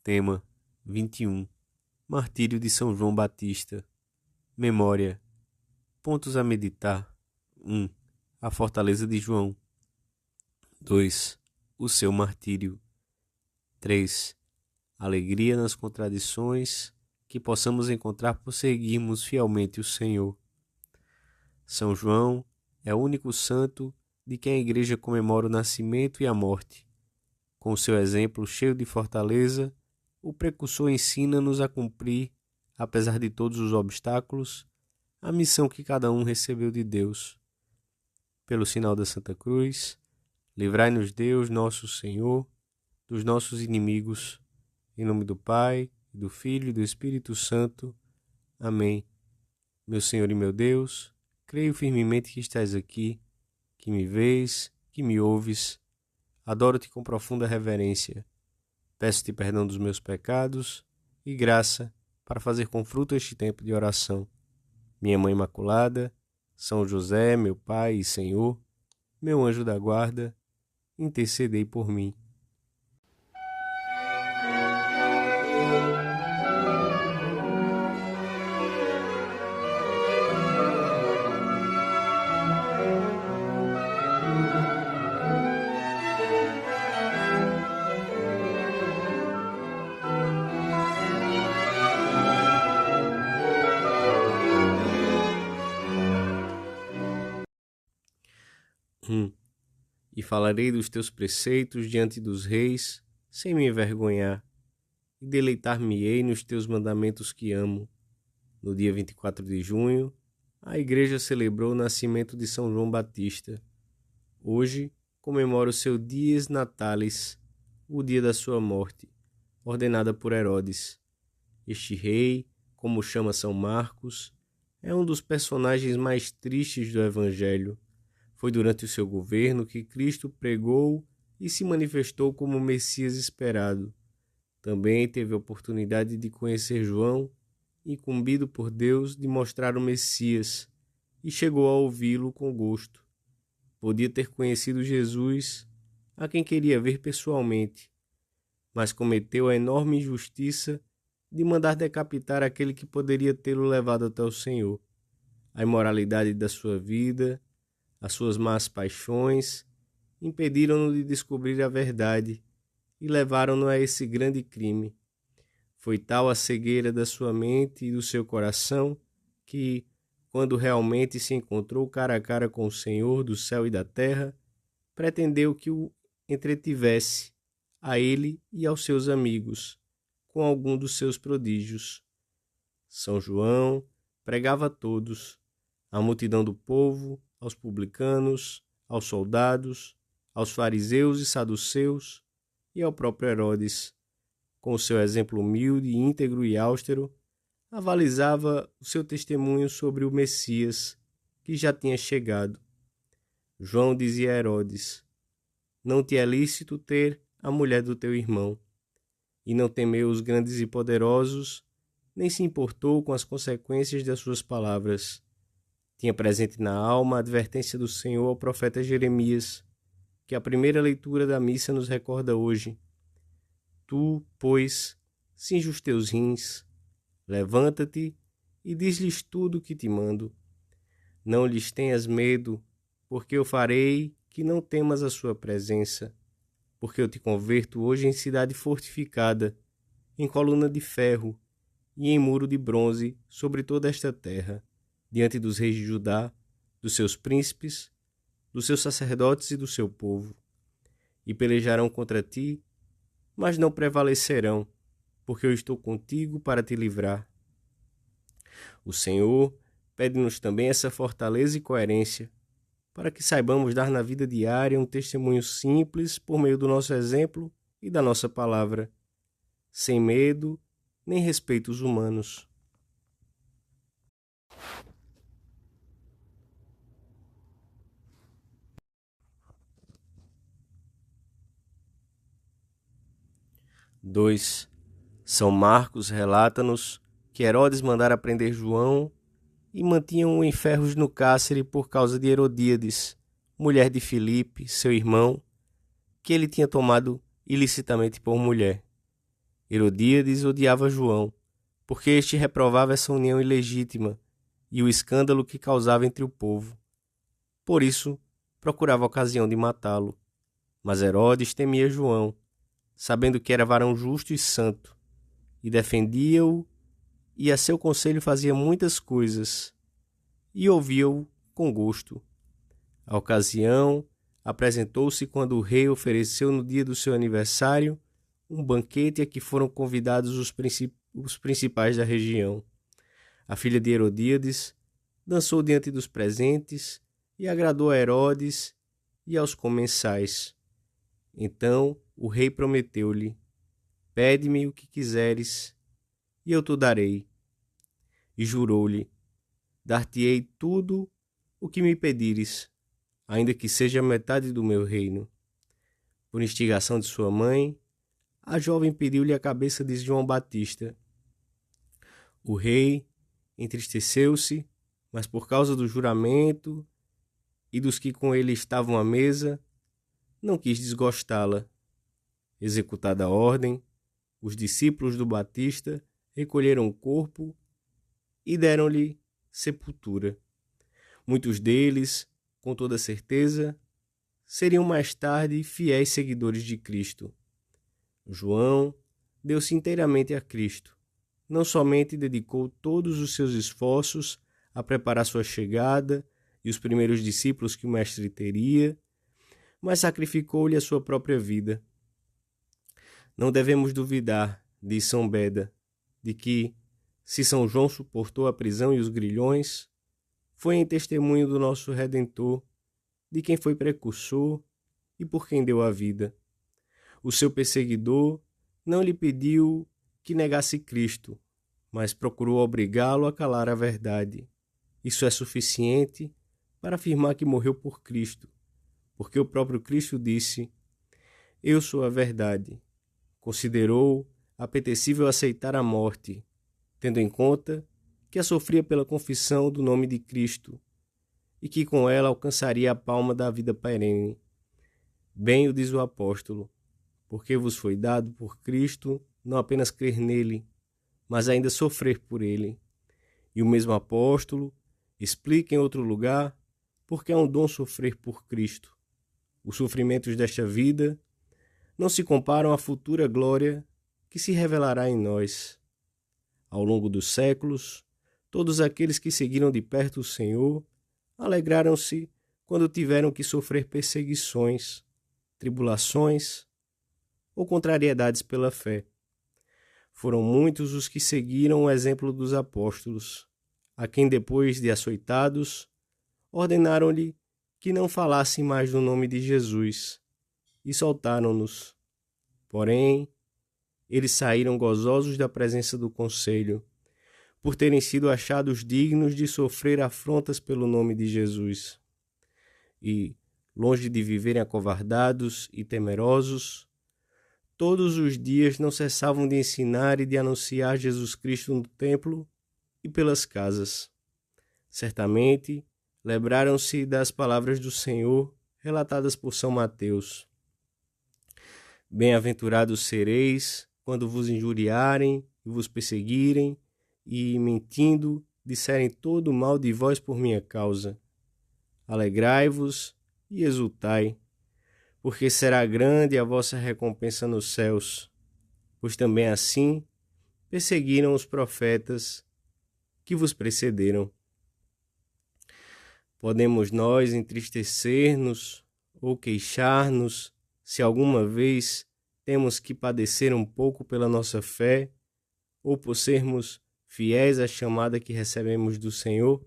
Tema 21. Martírio de São João Batista. Memória. Pontos a meditar. 1. A fortaleza de João. 2. O seu martírio. 3. Alegria nas contradições que possamos encontrar por seguirmos fielmente o Senhor. São João é o único santo de quem a Igreja comemora o nascimento e a morte. Com seu exemplo cheio de fortaleza, o precursor ensina-nos a cumprir, apesar de todos os obstáculos, a missão que cada um recebeu de Deus. Pelo sinal da Santa Cruz, livrai-nos Deus, nosso Senhor, dos nossos inimigos. Em nome do Pai, do Filho e do Espírito Santo. Amém. Meu Senhor e meu Deus, creio firmemente que estás aqui, que me vês, que me ouves. Adoro-te com profunda reverência. Peço-te perdão dos meus pecados e graça para fazer com fruto este tempo de oração. Minha Mãe Imaculada, São José, meu Pai e Senhor, meu anjo da guarda, intercedei por mim. E falarei dos teus preceitos diante dos reis, sem me envergonhar, e deleitar-me-ei nos teus mandamentos que amo. No dia 24 de junho, a Igreja celebrou o nascimento de São João Batista. Hoje, comemora o seu Dies Natalis, o dia da sua morte, ordenada por Herodes. Este rei, como chama São Marcos, é um dos personagens mais tristes do Evangelho. Foi durante o seu governo que Cristo pregou e se manifestou como o Messias esperado. Também teve a oportunidade de conhecer João, incumbido por Deus de mostrar o Messias, e chegou a ouvi-lo com gosto. Podia ter conhecido Jesus, a quem queria ver pessoalmente, mas cometeu a enorme injustiça de mandar decapitar aquele que poderia tê-lo levado até o Senhor. A imoralidade da sua vida, as suas más paixões, impediram-no de descobrir a verdade e levaram-no a esse grande crime. Foi tal a cegueira da sua mente e do seu coração que, quando realmente se encontrou cara a cara com o Senhor do céu e da terra, pretendeu que o entretivesse, a ele e aos seus amigos, com algum dos seus prodígios. São João pregava a todos, à multidão do povo, aos publicanos, aos soldados, aos fariseus e saduceus e ao próprio Herodes. Com o seu exemplo humilde, íntegro e austero, avalizava o seu testemunho sobre o Messias, que já tinha chegado. João dizia a Herodes: não te é lícito ter a mulher do teu irmão. E não temeu os grandes e poderosos, nem se importou com as consequências das suas palavras. Tinha presente na alma a advertência do Senhor ao profeta Jeremias, que a primeira leitura da missa nos recorda hoje. Tu, pois, cinge os teus rins, levanta-te e diz-lhes tudo o que te mando. Não lhes tenhas medo, porque eu farei que não temas a sua presença, porque eu te converto hoje em cidade fortificada, em coluna de ferro e em muro de bronze sobre toda esta terra, diante dos reis de Judá, dos seus príncipes, dos seus sacerdotes e do seu povo. E pelejarão contra ti, mas não prevalecerão, porque eu estou contigo para te livrar. O Senhor pede-nos também essa fortaleza e coerência, para que saibamos dar na vida diária um testemunho simples por meio do nosso exemplo e da nossa palavra, sem medo nem respeitos humanos. Dois. São Marcos relata-nos que Herodes mandara prender João e mantinham-o em ferros no cárcere por causa de Herodíades, mulher de Filipe, seu irmão, que ele tinha tomado ilicitamente por mulher. Herodíades odiava João, porque este reprovava essa união ilegítima e o escândalo que causava entre o povo. Por isso, procurava ocasião de matá-lo. Mas Herodes temia João, sabendo que era varão justo e santo, e defendia-o, e a seu conselho fazia muitas coisas, e ouvia-o com gosto. A ocasião apresentou-se quando o rei ofereceu no dia do seu aniversário um banquete a que foram convidados os principais da região. A filha de Herodíades dançou diante dos presentes e agradou a Herodes e aos comensais. Então o rei prometeu-lhe: pede-me o que quiseres, e eu te darei. E jurou-lhe: dar-te-ei tudo o que me pedires, ainda que seja metade do meu reino. Por instigação de sua mãe, a jovem pediu-lhe a cabeça de João Batista. O rei entristeceu-se, mas por causa do juramento e dos que com ele estavam à mesa, não quis desgostá-la. Executada a ordem, os discípulos do Batista recolheram o corpo e deram-lhe sepultura. Muitos deles, com toda certeza, seriam mais tarde fiéis seguidores de Cristo. João deu-se inteiramente a Cristo. Não somente dedicou todos os seus esforços a preparar sua chegada e os primeiros discípulos que o Mestre teria, mas sacrificou-lhe a sua própria vida. Não devemos duvidar, diz São Beda, de que, se São João suportou a prisão e os grilhões, foi em testemunho do nosso Redentor, de quem foi precursor e por quem deu a vida. O seu perseguidor não lhe pediu que negasse Cristo, mas procurou obrigá-lo a calar a verdade. Isso é suficiente para afirmar que morreu por Cristo, porque o próprio Cristo disse: eu sou a verdade. Considerou apetecível aceitar a morte, tendo em conta que a sofria pela confissão do nome de Cristo e que com ela alcançaria a palma da vida perene. Bem o diz o apóstolo: porque vos foi dado por Cristo não apenas crer nele, mas ainda sofrer por ele. E o mesmo apóstolo explica em outro lugar porque é um dom sofrer por Cristo. Os sofrimentos desta vida não se comparam à futura glória que se revelará em nós. Ao longo dos séculos, todos aqueles que seguiram de perto o Senhor alegraram-se quando tiveram que sofrer perseguições, tribulações ou contrariedades pela fé. Foram muitos os que seguiram o exemplo dos apóstolos, a quem depois de açoitados, ordenaram-lhe que não falassem mais no nome de Jesus, e soltaram-nos. Porém, eles saíram gozosos da presença do conselho, por terem sido achados dignos de sofrer afrontas pelo nome de Jesus. E, longe de viverem acovardados e temerosos, todos os dias não cessavam de ensinar e de anunciar Jesus Cristo no templo e pelas casas. Certamente, lembraram-se das palavras do Senhor relatadas por São Mateus: bem-aventurados sereis quando vos injuriarem e vos perseguirem e, mentindo, disserem todo o mal de vós por minha causa. Alegrai-vos e exultai, porque será grande a vossa recompensa nos céus, pois também assim perseguiram os profetas que vos precederam. Podemos nós entristecer-nos ou queixar-nos se alguma vez temos que padecer um pouco pela nossa fé ou por sermos fiéis à chamada que recebemos do Senhor?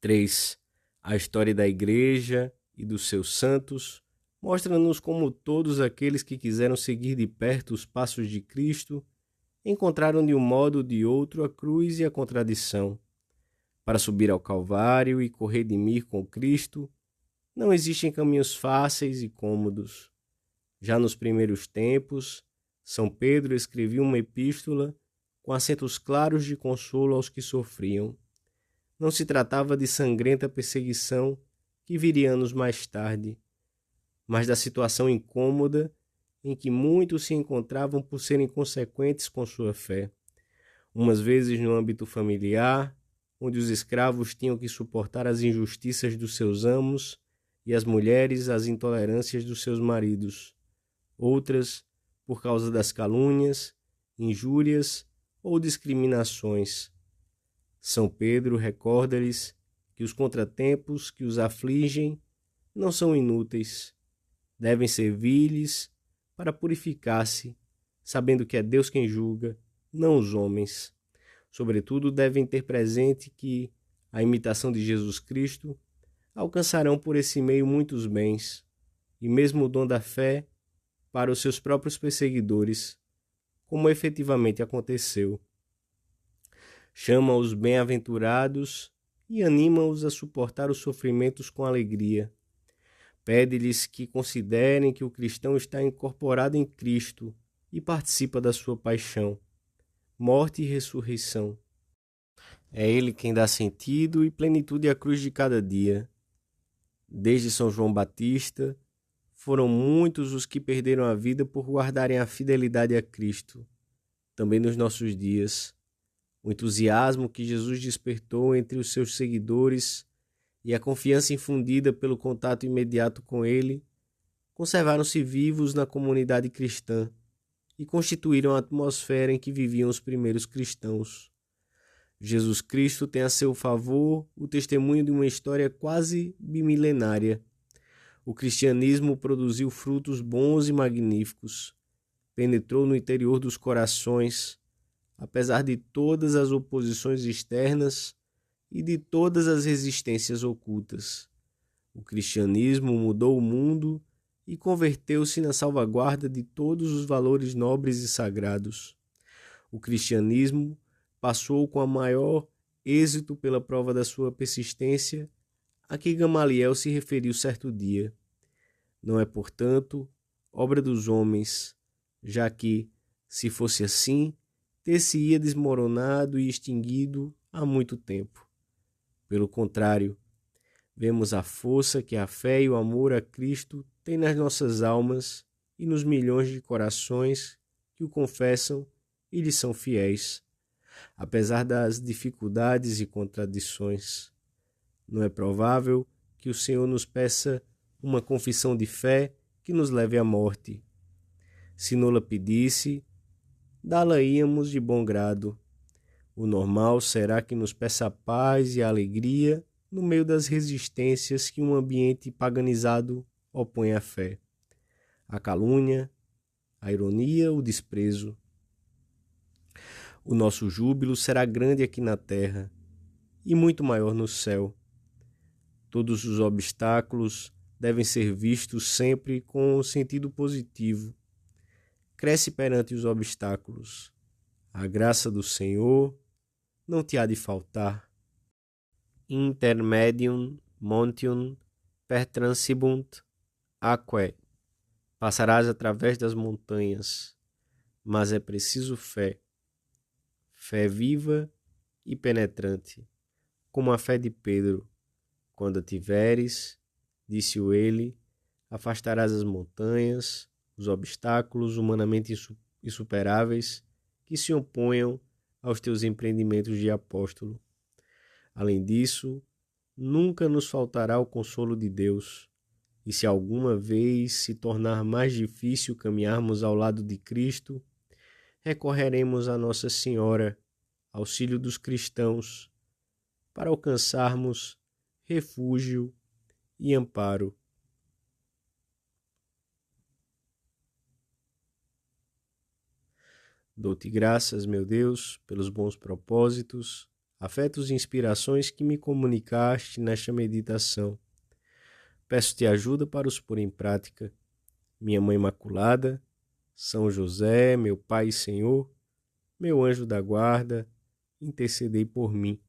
Três. A história da Igreja e dos seus santos mostra-nos como todos aqueles que quiseram seguir de perto os passos de Cristo encontraram de um modo ou de outro a cruz e a contradição. Para subir ao Calvário e corredimir com Cristo, não existem caminhos fáceis e cômodos. Já nos primeiros tempos, São Pedro escrevia uma epístola com acentos claros de consolo aos que sofriam. Não se tratava de sangrenta perseguição que viria anos mais tarde, mas da situação incômoda em que muitos se encontravam por serem consequentes com sua fé. Umas vezes no âmbito familiar, onde os escravos tinham que suportar as injustiças dos seus amos e as mulheres as intolerâncias dos seus maridos. Outras, por causa das calúnias, injúrias ou discriminações. São Pedro recorda-lhes que os contratempos que os afligem não são inúteis, devem servir-lhes para purificar-se, sabendo que é Deus quem julga, não os homens. Sobretudo, devem ter presente que, à imitação de Jesus Cristo, alcançarão por esse meio muitos bens, e mesmo o dom da fé para os seus próprios perseguidores, como efetivamente aconteceu. Chama-os bem-aventurados e anima-os a suportar os sofrimentos com alegria. Pede-lhes que considerem que o cristão está incorporado em Cristo e participa da sua paixão, morte e ressurreição. É Ele quem dá sentido e plenitude à cruz de cada dia. Desde São João Batista, foram muitos os que perderam a vida por guardarem a fidelidade a Cristo. Também nos nossos dias, o entusiasmo que Jesus despertou entre os seus seguidores e a confiança infundida pelo contato imediato com Ele, conservaram-se vivos na comunidade cristã e constituíram a atmosfera em que viviam os primeiros cristãos. Jesus Cristo tem a seu favor o testemunho de uma história quase bimilenária. O cristianismo produziu frutos bons e magníficos, penetrou no interior dos corações, apesar de todas as oposições externas e de todas as resistências ocultas. O cristianismo mudou o mundo e converteu-se na salvaguarda de todos os valores nobres e sagrados. O cristianismo passou com a maior êxito pela prova da sua persistência, a que Gamaliel se referiu certo dia. Não é, portanto, obra dos homens, já que, se fosse assim, ter-se-ia desmoronado e extinguido há muito tempo. Pelo contrário, vemos a força que a fé e o amor a Cristo têm nas nossas almas e nos milhões de corações que o confessam e lhe são fiéis, apesar das dificuldades e contradições. Não é provável que o Senhor nos peça uma confissão de fé que nos leve à morte. Se não-la pedisse, dá-la-íamos de bom grado. O normal será que nos peça a paz e a alegria no meio das resistências que um ambiente paganizado opõe à fé. A calúnia, a ironia, o desprezo. O nosso júbilo será grande aqui na terra e muito maior no céu. Todos os obstáculos devem ser vistos sempre com um sentido positivo. Cresce perante os obstáculos. A graça do Senhor não te há de faltar. Intermedium montium pertransibunt aquae. Passarás através das montanhas, mas é preciso fé. Fé viva e penetrante, como a fé de Pedro. Quando a tiveres, disse-o ele, afastarás as montanhas, os obstáculos humanamente insuperáveis que se oponham aos teus empreendimentos de apóstolo. Além disso, nunca nos faltará o consolo de Deus, e se alguma vez se tornar mais difícil caminharmos ao lado de Cristo, recorreremos a Nossa Senhora, auxílio dos cristãos, para alcançarmos refúgio e amparo. Dou-te graças, meu Deus, pelos bons propósitos, afetos e inspirações que me comunicaste nesta meditação. Peço-te ajuda para os pôr em prática. Minha Mãe Imaculada, São José, meu Pai e Senhor, meu anjo da guarda, intercedei por mim.